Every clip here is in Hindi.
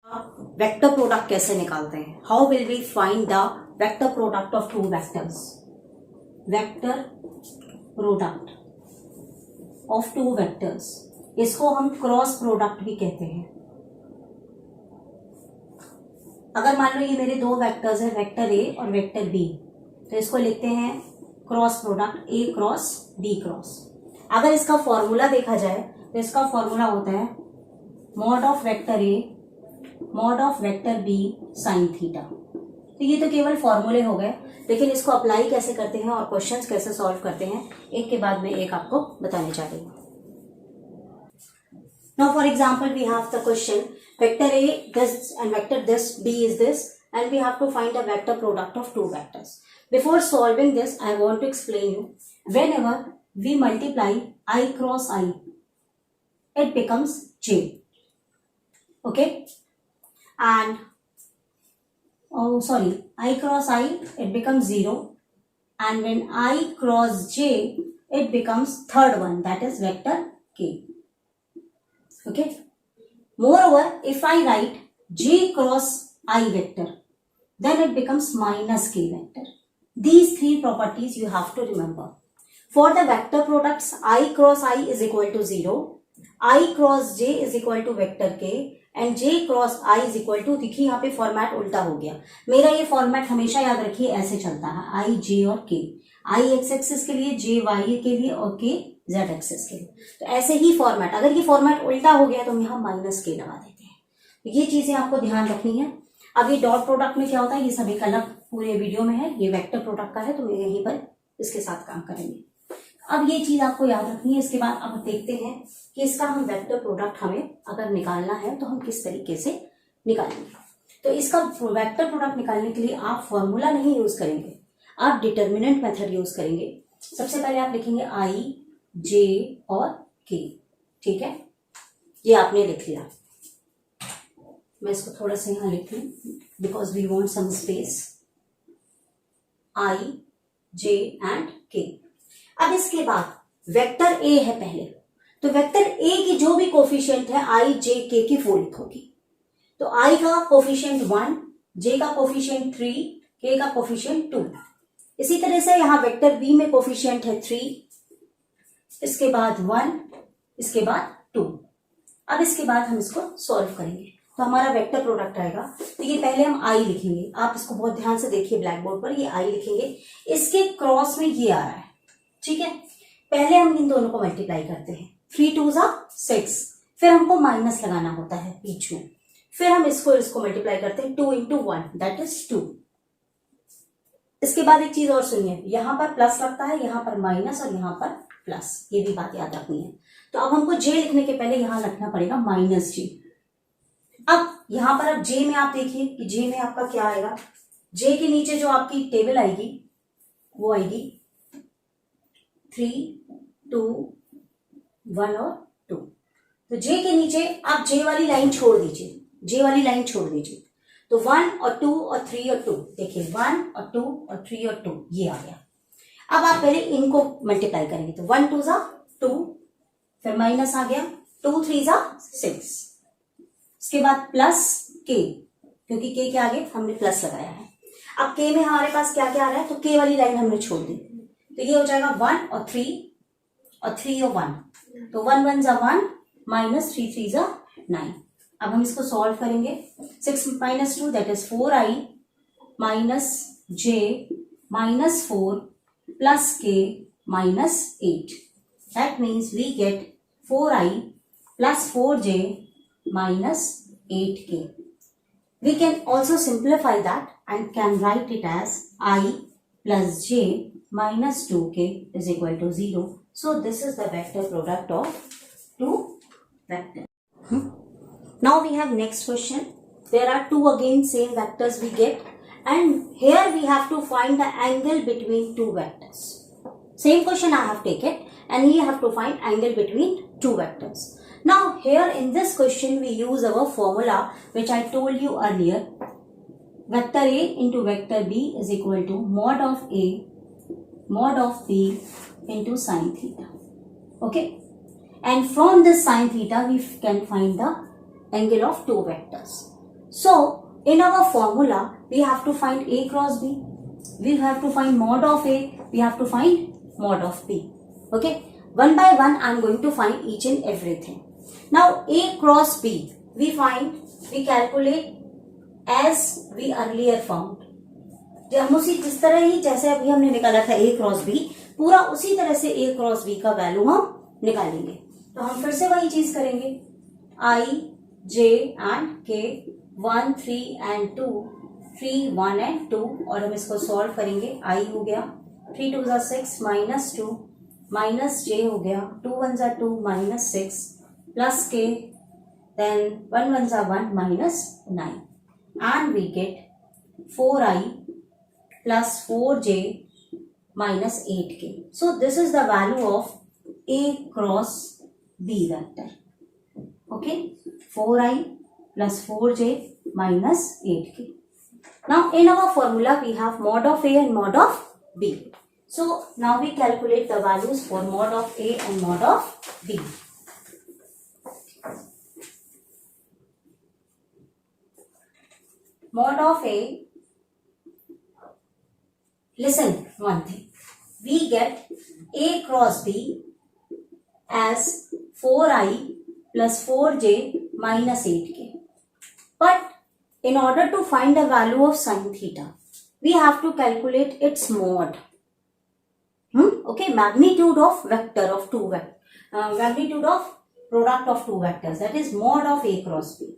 वेक्टर प्रोडक्ट कैसे निकालते हैं? How will we find the vector product of two vectors? Vector product of two vectors, इसको हम क्रॉस प्रोडक्ट भी कहते हैं। अगर मान लो ये मेरे दो वेक्टर्स हैं, वेक्टर ए और वेक्टर बी, तो इसको लिखते हैं cross product A cross B cross. अगर इसका फॉर्मूला देखा जाए तो इसका फॉर्मूला होता है mod of vector A mod of vector B sine theta. तो ये तो केवल फॉर्मूले हो गए, लेकिन इसको अप्लाई कैसे करते हैं और क्वेश्चंस कैसे सॉल्व करते हैं, एक के बाद में एक आपको बताने जा रही हूँ। Now for example we have the question vector A this and vector this B is this, and we have to find a vector product of two vectors. Before solving this I want to explain you, whenever we multiply I cross I it becomes J, okay, and I cross I it becomes 0, and when I cross J it becomes third one, that is vector K. Okay. Moreover, if I write J cross I vector, then it becomes minus K vector. These three properties you have to remember. For the vector products, I cross I is equal to 0, I cross J is equal to vector K, and J cross I is equal to, देखिए यहाँ पे फॉर्मेट उल्टा हो गया। मेरा ये फॉर्मेट हमेशा याद रखिए ऐसे चलता है, I, J और K। I एक्स एक्सिस के लिए, J वाई के लिए और K जेड एक्सिस के लिए। तो ऐसे ही फॉर्मेट, अगर ये फॉर्मेट उल्टा हो गया तो हम यहाँ माइनस के लगा देते हैं। तो ये चीजें आपको ध्यान रखनी है। अब ये डॉट प्रोडक्ट में क्या होता है, ये सभी अलग पूरे वीडियो में है, ये वेक्टर प्रोडक्ट का है, तो मैं यहीं पर इसके साथ काम करेंगे। अब ये चीज आपको याद रखनी है। इसके बाद अब देखते हैं कि इसका हम वेक्टर प्रोडक्ट हमें अगर निकालना है तो हम किस तरीके से निकालेंगे। तो इसका वेक्टर प्रोडक्ट निकालने के लिए आप फॉर्मूला नहीं यूज करेंगे, आप डिटर्मिनेंट मेथड यूज करेंगे। सबसे पहले आप लिखेंगे आई, जे और के, ठीक है, ये आपने लिख लिया। मैं इसको थोड़ा सा यहां लिख लूं because we want some space. I, J and K. अब इसके बाद वेक्टर ए है पहले, तो वेक्टर ए की जो भी कोफिशिएंट है आई, जे, के की वो लिखोगी। तो आई का कोफिशिएंट 1, जे का कोफिशिएंट 3, के का कोफिशिएंट 2। इसी तरह से यहां वेक्टर बी में कोफिशिएंट है 3, इसके बाद 1, इसके बाद 2। अब इसके बाद हम इसको सॉल्व करेंगे तो हमारा वेक्टर प्रोडक्ट आएगा। तो ये पहले हम आई लिखेंगे, आप इसको बहुत ध्यान से देखिए ब्लैक बोर्ड पर, ये आई लिखेंगे, इसके क्रॉस में ये आ रहा है, ठीक है। पहले हम इन दोनों को मल्टीप्लाई करते हैं, 3 2 6, फिर हमको माइनस लगाना होता है बीच में, फिर हम इसको मल्टीप्लाई करते हैं 2 into 1 दैट इज 2। इसके बाद एक चीज और सुनिए, यहां पर प्लस लगता है, यहां पर माइनस और यहां पर प्लस, ये भी बात याद रखनी है। तो अब हमको जे लिखने के पहले यहां रखना पड़ेगा माइनस जे। अब यहां पर अब जे में आप देखिए कि जे में आपका क्या आएगा, जे के नीचे जो आपकी टेबल आएगी वो आएगी 3 2 1 और 2। तो जे के नीचे आप जे वाली लाइन छोड़ दीजिए, जे वाली लाइन छोड़ दीजिए। तो 1 और 2 और 3 और 2, देखिए 1 और 2 और 3 और 2 ये आ गया। अब आप पहले इनको मल्टीप्लाई करेंगे, तो 1 2 2, फिर माइनस आ गया 2 3 6, इसके बाद प्लस के, क्योंकि के के आगे हमने प्लस लगाया है। अब के में हमारे पास क्या क्या आ रहा है, तो के वाली लाइन हमने छोड़ दी, तो ये हो जाएगा 1 और 3 और 3 और 1, तो 1 1 1 माइनस 3 3 9। अब हम इसको सॉल्व करेंगे, 6 minus 2 that is 4i minus J minus 4 plus k minus 8. That means we get 4i plus 4j minus 8k. We can also simplify that and can write it as I plus j minus 2k is equal to 0. So this is the vector product of two vectors. Now we have next question. There are two again same vectors we get. And here we have to find the angle between two vectors. Same question I have taken, and here have to find angle between two vectors. Now here in this question we use our formula which I told you earlier. Vector A into vector B is equal to mod of A mod of B into sin theta. Okay, and from this sin theta we can find the angle of two vectors. So in our formula we have to find A cross B, we have to find mod of A, we have to find mod of B. Okay, one by one I am going to find each and everything. Now A cross B we calculate as we earlier found. हम उसी जिस तरह ही जैसे अभी हमने निकाला था A क्रॉस B, पूरा उसी तरह से A क्रॉस B का वैल्यू हम निकालेंगे. तो हम फिर से वही चीज करेंगे. I, J and K, 1, 3 and 2, 3, 1 and 2, और हम इसको सॉल्व करेंगे. I हो गया 3 2 जा 6 माइनस 2 माइनस J हो गया 2 1 जा 2 माइनस 6 प्लस K, then 1 1 जा 1 minus 9, and we get 4I plus 4J minus 8K. So this is the value of A cross B vector. Okay, 4I plus 4J minus 8K. Now in our formula we have mod of A and mod of B. So now we calculate the values for mod of A and mod of B. Mod of A, listen one thing, we get A cross B as 4I plus 4J minus 8K. But in order to find the value of sin theta, we have to calculate its mod. Okay, magnitude of vector of two magnitude of product of two vectors, that is mod of A cross B.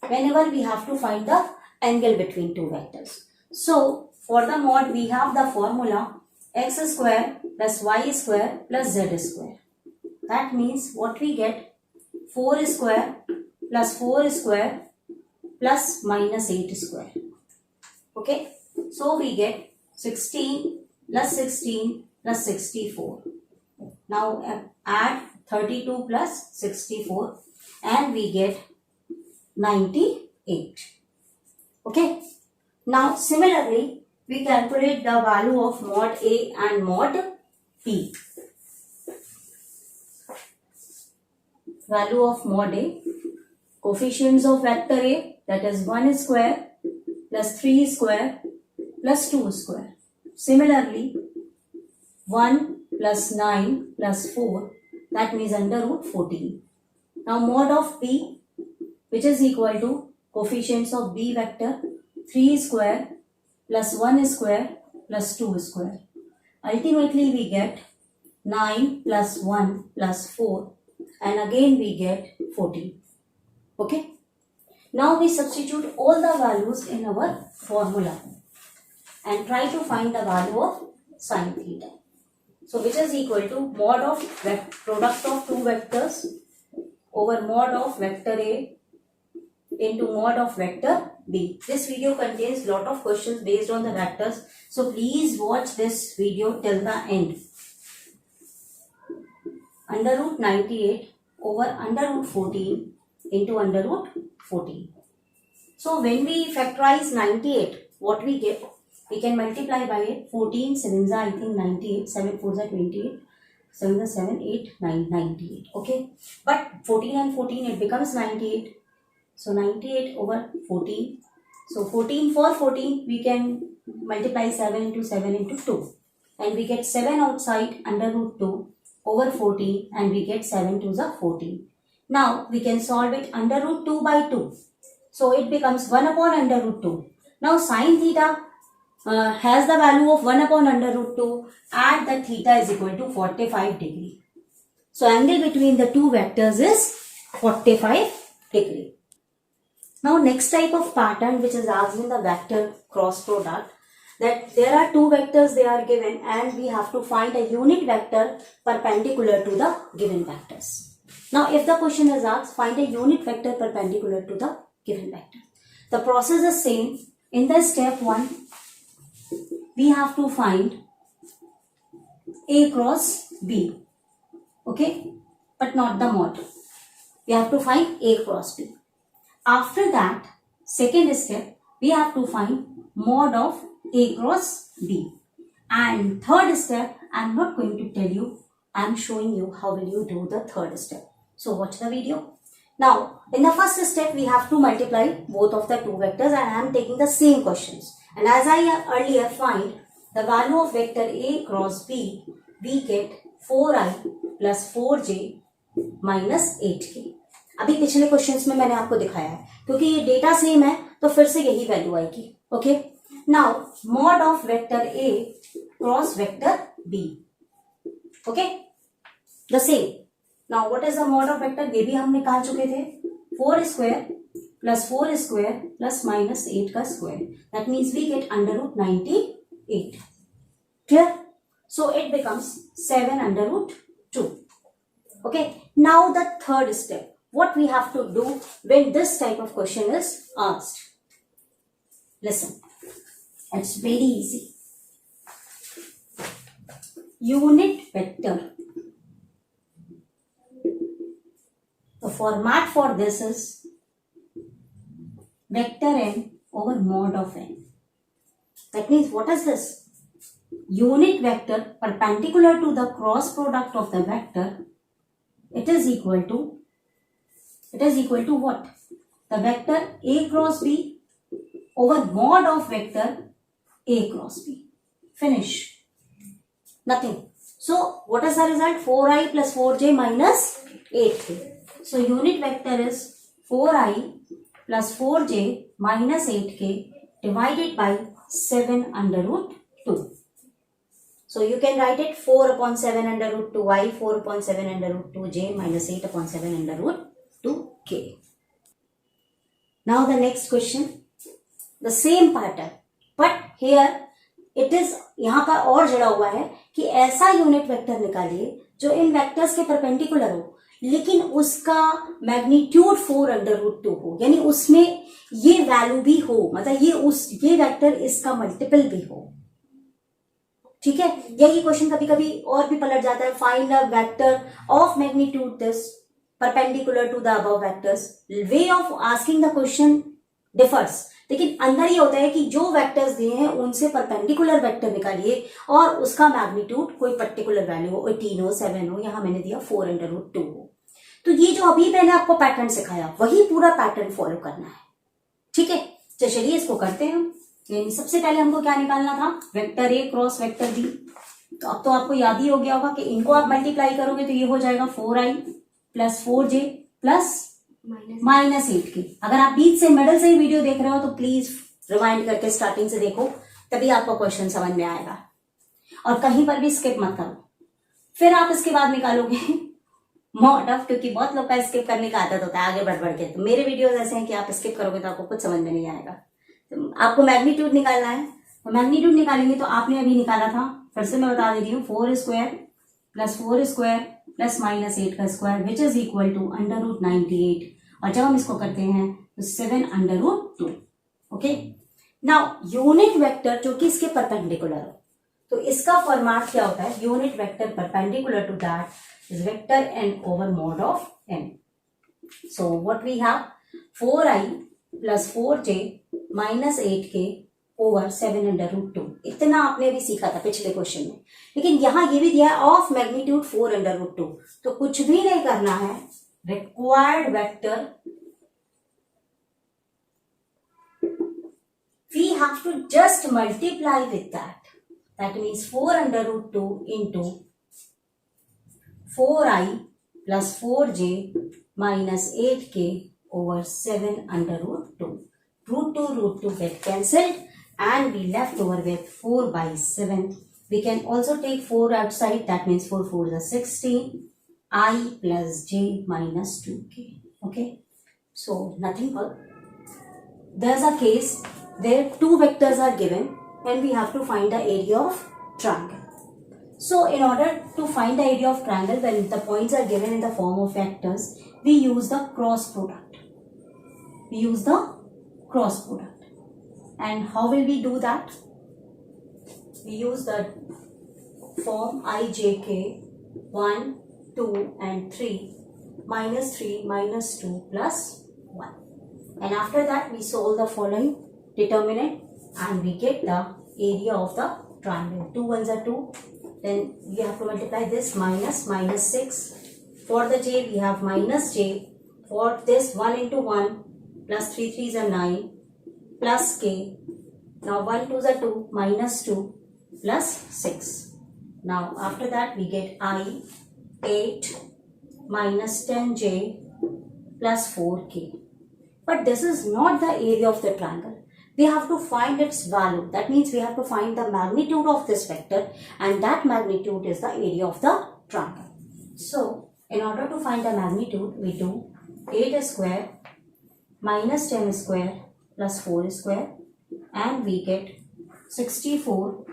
Whenever we have to find the angle between two vectors. So for the mod we have the formula x square plus y square plus z square. That means what we get, 4 square plus 4 square plus minus 8 square. Okay, so we get 16 plus 16 plus 64. Now add 32 plus 64 and we get 98. Okay, now similarly we calculate the value of mod A and mod B. Value of mod A, coefficients of vector A, that is 1 square plus 3 square plus 2 square. Similarly 1 plus 9 plus 4, that means under root 14. Now mod of B, which is equal to coefficients of B vector 3 square plus 1 square plus 2 square. Ultimately we get 9 plus 1 plus 4 and again we get 14. Okay. Now we substitute all the values in our formula and try to find the value of sin theta. So which is equal to mod of product of two vectors over mod of vector A into mod of vector B. This video contains lot of questions based on the vectors, so please watch this video till the end. Under root 98 over under root 14 into under root 14. So when we factorize 98, what we get? We can multiply by it. 14 7 I think 98, 7 4 28, 7 7 8 9 98. Okay, but 14 and 14 it becomes 98. So 98 over 14. So 14 for 14 we can multiply 7 into 7 into 2. And we get 7 outside under root 2 over 14 and we get 7 to the 14. Now we can solve it under root 2 by 2. So it becomes 1 upon under root 2. Now sin theta has the value of 1 upon under root 2 and the theta is equal to 45 degree. So angle between the two vectors is 45 degree. Now next type of pattern which is asked in the vector cross product, that there are two vectors they are given and we have to find a unit vector perpendicular to the given vectors. Now if the question is asked, find a unit vector perpendicular to the given vector. The process is same. In the step 1 we have to find A cross B. Okay, but not the mod. We have to find A cross B. After that, second step, we have to find mod of A cross B. And third step, I am not going to tell you, I am showing you how will you do the third step. So watch the video. Now, in the first step, we have to multiply both of the two vectors, and I am taking the same questions. And as I earlier find the value of vector A cross B, we get 4i plus 4j minus 8k. अभी पिछले क्वेश्चंस में मैंने आपको दिखाया है, क्योंकि ये डेटा सेम है तो फिर से यही वैल्यू आएगी. Okay, now mod of vector A cross vector B. Okay, the same. Now what is the mod of vector, ये भी हम निकाल चुके थे. 4 square plus 4 square plus minus 8 का square, that means we get under root 98. Clear? So it becomes 7 under root 2. Okay, now the third step, what we have to do when this type of question is asked. Listen, it's very easy. Unit vector. The format for this is vector n over mod of n. That means what is this? Unit vector perpendicular to the cross product of the vector. It is equal to what? The vector A cross B over mod of vector A cross B. Finish. Nothing. So what is the result? 4i plus 4j minus 8k. So unit vector is 4i plus 4j minus 8k divided by 7 under root 2. So you can write it 4 upon 7 under root 2i, 4 upon 7 under root 2j minus 8 upon 7 under root 2k. Now the next question, the same pattern, but here it is, यहाँ का और जुड़ा हुआ है कि ऐसा यूनिट वेक्टर निकालिए जो इन वेक्टर्स के परपेंडिकुलर हो, लेकिन उसका मैग्नीट्यूड 4 अंडर रूट 2 हो, यानी उसमें ये वैल्यू भी हो, मतलब ये वेक्टर इसका मल्टीपल भी हो. ठीक है, यही क्वेश्चन कभी कभी और भी पलट जाता है. Find a vector of magnitude this perpendicular to the above vectors. Way of asking the question differs, लेकिन अंदर ये होता है कि जो वेक्टर्स दिए हैं उनसे परपेंडिकुलर वेक्टर निकालिए और उसका मैग्नीट्यूड कोई पर्टिकुलर वैल्यू हो, 18 हो, 7 हो, यहां मैंने दिया 4 अंडर रूट 2 हो. तो ये जो अभी मैंने आपको पैटर्न सिखाया वही पूरा पैटर्न फॉलो करना है. ठीक है, तो चलिए इसको करते हैं. सबसे पहले हमको क्या निकालना था? Vector A cross vector B. तो अब तो आपको याद ही हो गया होगा कि इनको आप मल्टीप्लाई करोगे तो ये हो जाएगा 4i plus 4j plus minus 8k. अगर आप बीच से मिडल से ही वीडियो देख रहे हो तो प्लीज रिवाइंड करके स्टार्टिंग से देखो, तभी आपको क्वेश्चन समझ में आएगा. और कहीं पर भी स्किप मत करो. फिर आप इसके बाद निकालोगे मॉड ऑफ, क्योंकि बहुत लोग का स्किप करने का आदत होता है आगे बढ़ के. तो मेरे वीडियोस ऐसे हैं कि आप स्किप करोगे तो आपको कुछ समझ में नहीं आएगा. तो आपको मैग्नीट्यूड निकालना है, तो मैग्नीट्यूड निकालेंगे तो आपने अभी निकाला था, फिर से मैं बता दे रही हूँ, 4 square plus 4 square plus minus 8 का square which is equal to under root 98. और जब हम इसको करते हैं तो 7 under root 2. Okay, now unit vector जो कि इसके परपेंडिकुलर हो, तो इसका फॉर्मेट क्या होता है? Unit vector perpendicular to that is vector N over mod of N. So what we have, 4i plus 4j minus 8k over 7 under root 2. इतना आपने भी सीखा था पिछले क्वेश्चन में, लेकिन यहां ये भी दिया है ऑफ मैग्नीट्यूड 4 अंडर रूट 2. तो कुछ भी नहीं करना है, required vector we have to just multiply with that. That means 4 under root 2 into 4i plus 4j minus 8k over 7 under root 2. Root 2 get cancelled and we left over with 4 by 7. We can also take 4 outside, that means 4 4 is 16. I plus j minus 2k. Okay, so nothing but there's a case there two vectors are given and we have to find the area of triangle. So in order to find the area of triangle, when the points are given in the form of vectors, we use the cross product. And how will we do that? We use the form ijk 1, 2 and 3 minus 3 minus 2 plus 1. And after that we solve the following determinant and we get the area of the triangle. 2 ones are 2, then we have to multiply this minus 6. For the j we have minus j For this 1 into 1 plus 3 3s are 9 plus k. Now 1 2s are 2 minus 2 plus 6. Now after that we get I 8 minus 10j plus 4k. But this is not the area of the triangle. We have to find its value. That means we have to find the magnitude of this vector, and that magnitude is the area of the triangle. So in order to find the magnitude, we do 8 square minus 10 square plus 4 square, and we get 64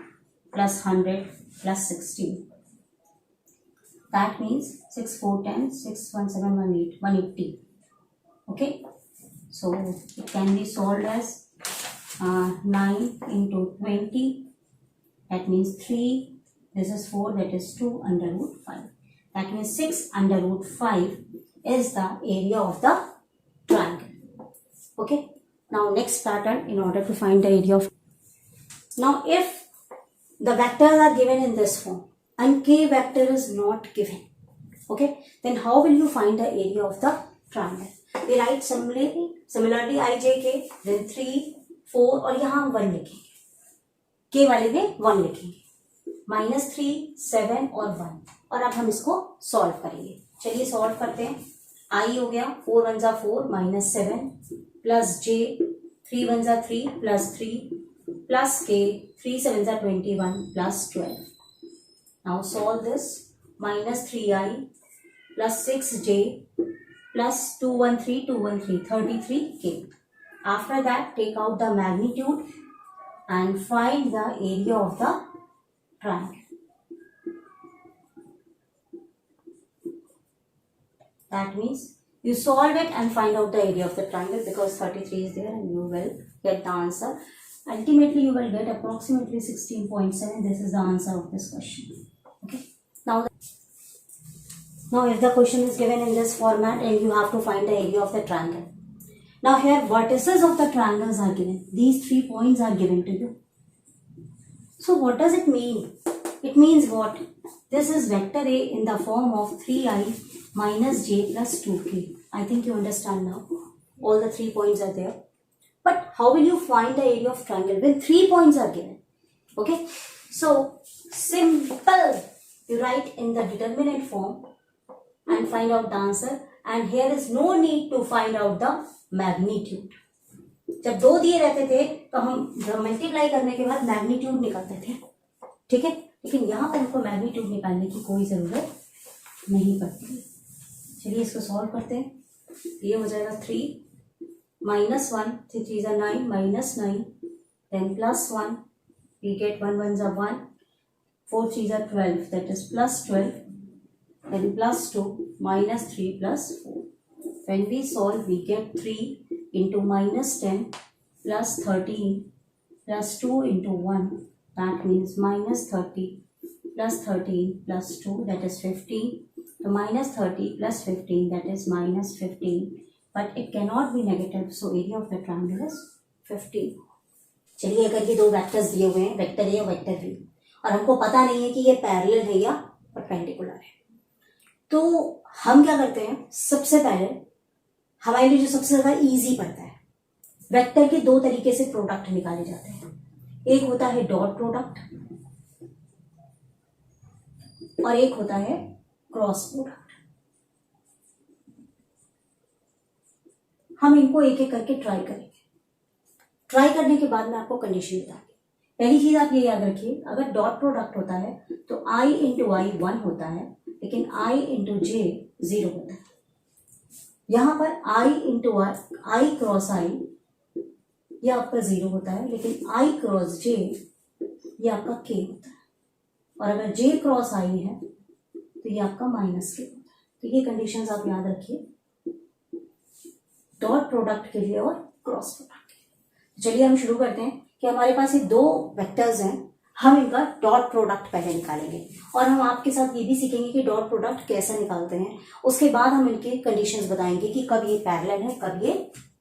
plus 100 plus 16. That means 6 4 10 6 1 7 1 8 180. Okay, so it can be solved as 9 into 20. That means 3. This is 4. That is 2 under root 5. That means 6 under root 5 is the area of the triangle. Okay. Now next pattern, in order to find the area of. Now if the vectors are given in this form and k vector is not given, okay, then how will you find the area of the triangle? We write similarly I j k, then 3 4 और यहाँ हम 1 लिखेंगे, k वाले में 1 लिखेंगे, माइनस 3 7 और 1, और अब हम इसको सॉल्व करेंगे. चलिए सॉल्व करते हैं. i हो गया 4 1 जा 4 माइनस 7 प्लस j 3 1 जा 3 प्लस 3 प्लस k 3 7 जा 21 plus 12. Now solve this. Minus 3i plus 6j plus 213 33k. After that, take out the magnitude and find the area of the triangle. That means you solve it and find out the area of the triangle, because 33 is there and you will get the answer. Ultimately, you will get approximately 16.7. This is the answer of this question. Okay. Now if the question is given in this format and you have to find the area of the triangle. Now here vertices of the triangles are given. These 3 points are given to you. So what does it mean? It means what? This is vector A in the form of 3i minus j plus 2k. I think you understand now. All the 3 points are there. But how will you find the area of triangle when 3 points are given? Okay. So simple. You write in the determinant form and find out the answer, and here is no need to find out the magnitude. जब 2 दिए रहते थे तो हम मल्टीप्लाई करने के बाद मैग्नीट्यूड निकालते थे, ठीक है, लेकिन यहाँ पर हमको मैग्नीट्यूड निकालने की कोई ज़रूरत नहीं पड़ती. चलिए इसको सॉल्व करते हैं. ये हो जाएगा 3 minus 1 3 3 is 9 minus 9, then plus 1, we get 1 1 is 1, 4 3 is 12, that is plus 12, then plus 2 minus 3 plus 4. When we solve, we get 3 into minus 10 plus 13 plus 2 into 1. That means minus 30 plus 13 plus 2, that is 15. So minus 30 plus 15, that is minus 15. But it cannot be negative, so area of the triangle is 15. चलिए अगर ये 2 वेक्टर्स दिए हुए हैं, वेक्टर ए और वेक्टर बी, और हमको पता नहीं है कि ये पैरेलल है या परपेंडिकुलर है, तो हम क्या करते हैं? सबसे पहले हमारे लिए जो सबसे ज्यादा इजी पड़ता है, वेक्टर के 2 तरीके से प्रोडक्ट निकाले जाते हैं. एक होता है डॉट प्रोडक्ट और एक होता है क्रॉस प्रोडक्ट. हम इनको एक एक करके ट्राई करेंगे. ट्राई करने के बाद मैं आपको कंडीशन बताऊंगी. पहली चीज आप ये याद रखिए, अगर डॉट प्रोडक्ट होता है तो i इंटू आई 1 होता है, लेकिन i इंटू जे 0 होता है. यहां पर i इंटू आई क्रॉस आई ये आपका 0 होता है, लेकिन i क्रॉस जे ये आपका k होता है. और अगर j क्रॉस i है तो ये आपका माइनस k होता है. तो ये कंडीशंस आप याद रखिए डॉट प्रोडक्ट के लिए और क्रॉस प्रोडक्ट के लिए. चलिए हम शुरू करते हैं कि हमारे पास ये 2 वेक्टर्स हैं, हम इनका डॉट प्रोडक्ट पहले निकालेंगे और हम आपके साथ ये भी सीखेंगे कि डॉट प्रोडक्ट कैसे निकालते हैं. उसके बाद हम इनके कंडीशंस बताएंगे कि कब ये पैरेलल है, कब ये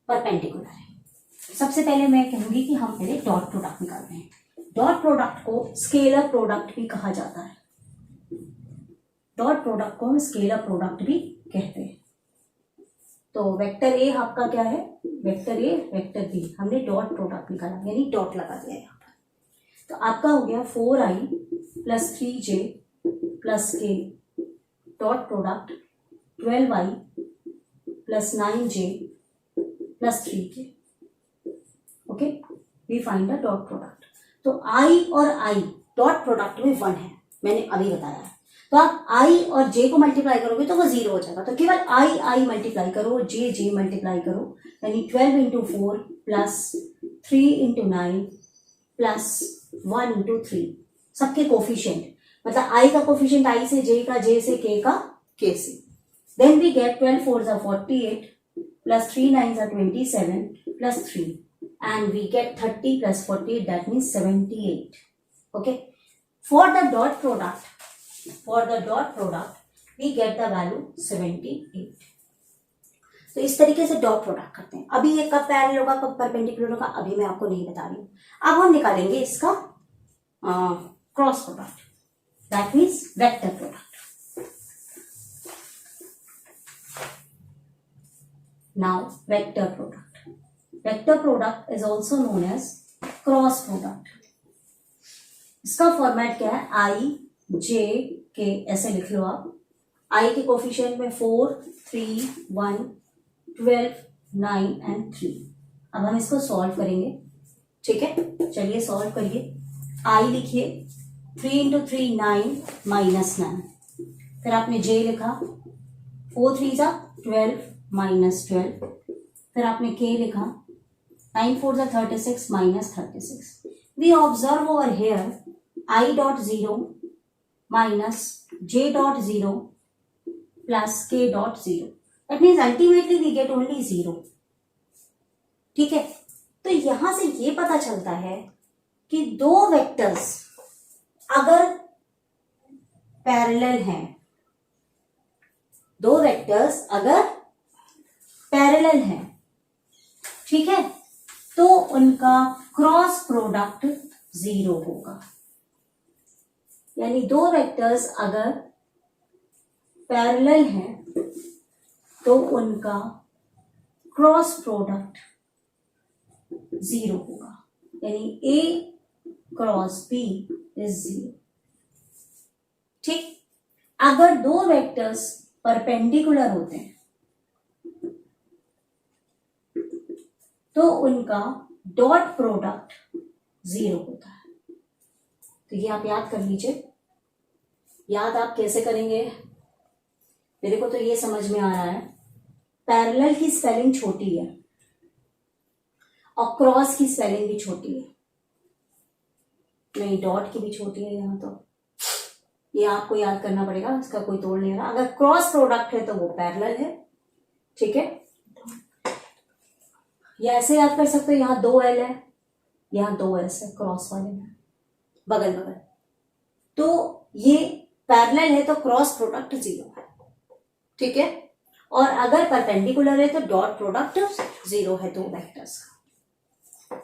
परपेंडिकुलर है. सबसे पहले मैं कहूंगी कि हम पहले डॉट प्रोडक्ट निकालते हैं. डॉट प्रोडक्ट को स्केलर प्रोडक्ट भी कहा जाता है. डॉट प्रोडक्ट को हम स्केलर प्रोडक्ट भी कहते हैं. तो वेक्टर ए आपका क्या है, वेक्टर ए वेक्टर बी, हमने डॉट प्रोडक्ट निकाला यानी डॉट लगा दिया यहाँ पर। तो आपका हो गया 4i plus 3j plus K dot product 12i plus 9j plus 3k। Okay, we find the dot product. तो i और i डॉट प्रोडक्ट में 1 है, मैंने अभी बताया है। तो आप i और j को मल्टीप्लाई करोगे तो वो 0 हो जाएगा। तो केवल i मल्टीप्लाई करो, j मल्टीप्लाई करो, यानी 12 into 4 plus 3 into 9 plus 1 into 3, सबके कोफिशिएंट, मतलब i का कोफिशिएंट i से, j का j से, k का k से। Then we get 12 4 are 48 plus 3 9 are 27 plus 3 and we get 30 plus 48, that means 78. Okay, for the dot product we get the value 78. तो इस तरीके से डॉट प्रोडक्ट करते हैं। अभी ये कब पैरेलल होगा कब परपेंडिकुलर होगा अभी मैं आपको नहीं बता रही हूँ। अब हम निकालेंगे इसका cross product, that means vector product. Now vector product is also known as cross product. इसका फॉर्मेट क्या है, आई जे के, ऐसे लिख लो आप। आई के कोफिशिएंट में 4 3 1 12 9 एंड 3। अब हम इसको सॉल्व करेंगे, ठीक है, चलिए सॉल्व करिए। आई लिखिए 3 इंटू 3 9 माइनस 9, फिर आपने जे लिखा 4 3 12 माइनस 12, फिर आपने के लिखा 9 4 36 minus 36। We observe over here I dot 0 minus j dot 0 plus k dot 0, that means ultimately we get only 0। ठीक है, तो यहां से ये पता चलता है कि दो वेक्टर्स अगर पैरेलल हैं, दो वेक्टर्स अगर पैरेलल हैं, ठीक है, तो उनका क्रॉस प्रोडक्ट 0 होगा। यानी दो वेक्टर्स अगर पैरेलल हैं तो उनका क्रॉस प्रोडक्ट 0 होगा, यानी A क्रॉस B इज 0। ठीक, अगर दो वेक्टर्स परपेंडिकुलर होते हैं तो उनका डॉट प्रोडक्ट 0 होता है। तो ये आप याद कर लीजिए। याद आप कैसे करेंगे, मेरे को तो ये समझ में आ रहा है, पैरेलल की स्पेलिंग छोटी है और क्रॉस की स्पेलिंग भी छोटी है, नहीं डॉट की भी छोटी है यहाँ, तो ये आपको याद करना पड़ेगा, इसका कोई तोड़ नहीं रहा। अगर क्रॉस प्रोडक्ट है तो वो पैरेलल है, ठीक है। या ऐसे याद कर सकते हो, यहाँ 2L है, यहाँ 2S है, क्रॉस वाले में बगल बगल, तो ये पैरेलल है तो क्रॉस प्रोडक्ट 0 है, ठीक है। और अगर परपेंडिकुलर है तो डॉट प्रोडक्ट 0 है दो वेक्टर्स का।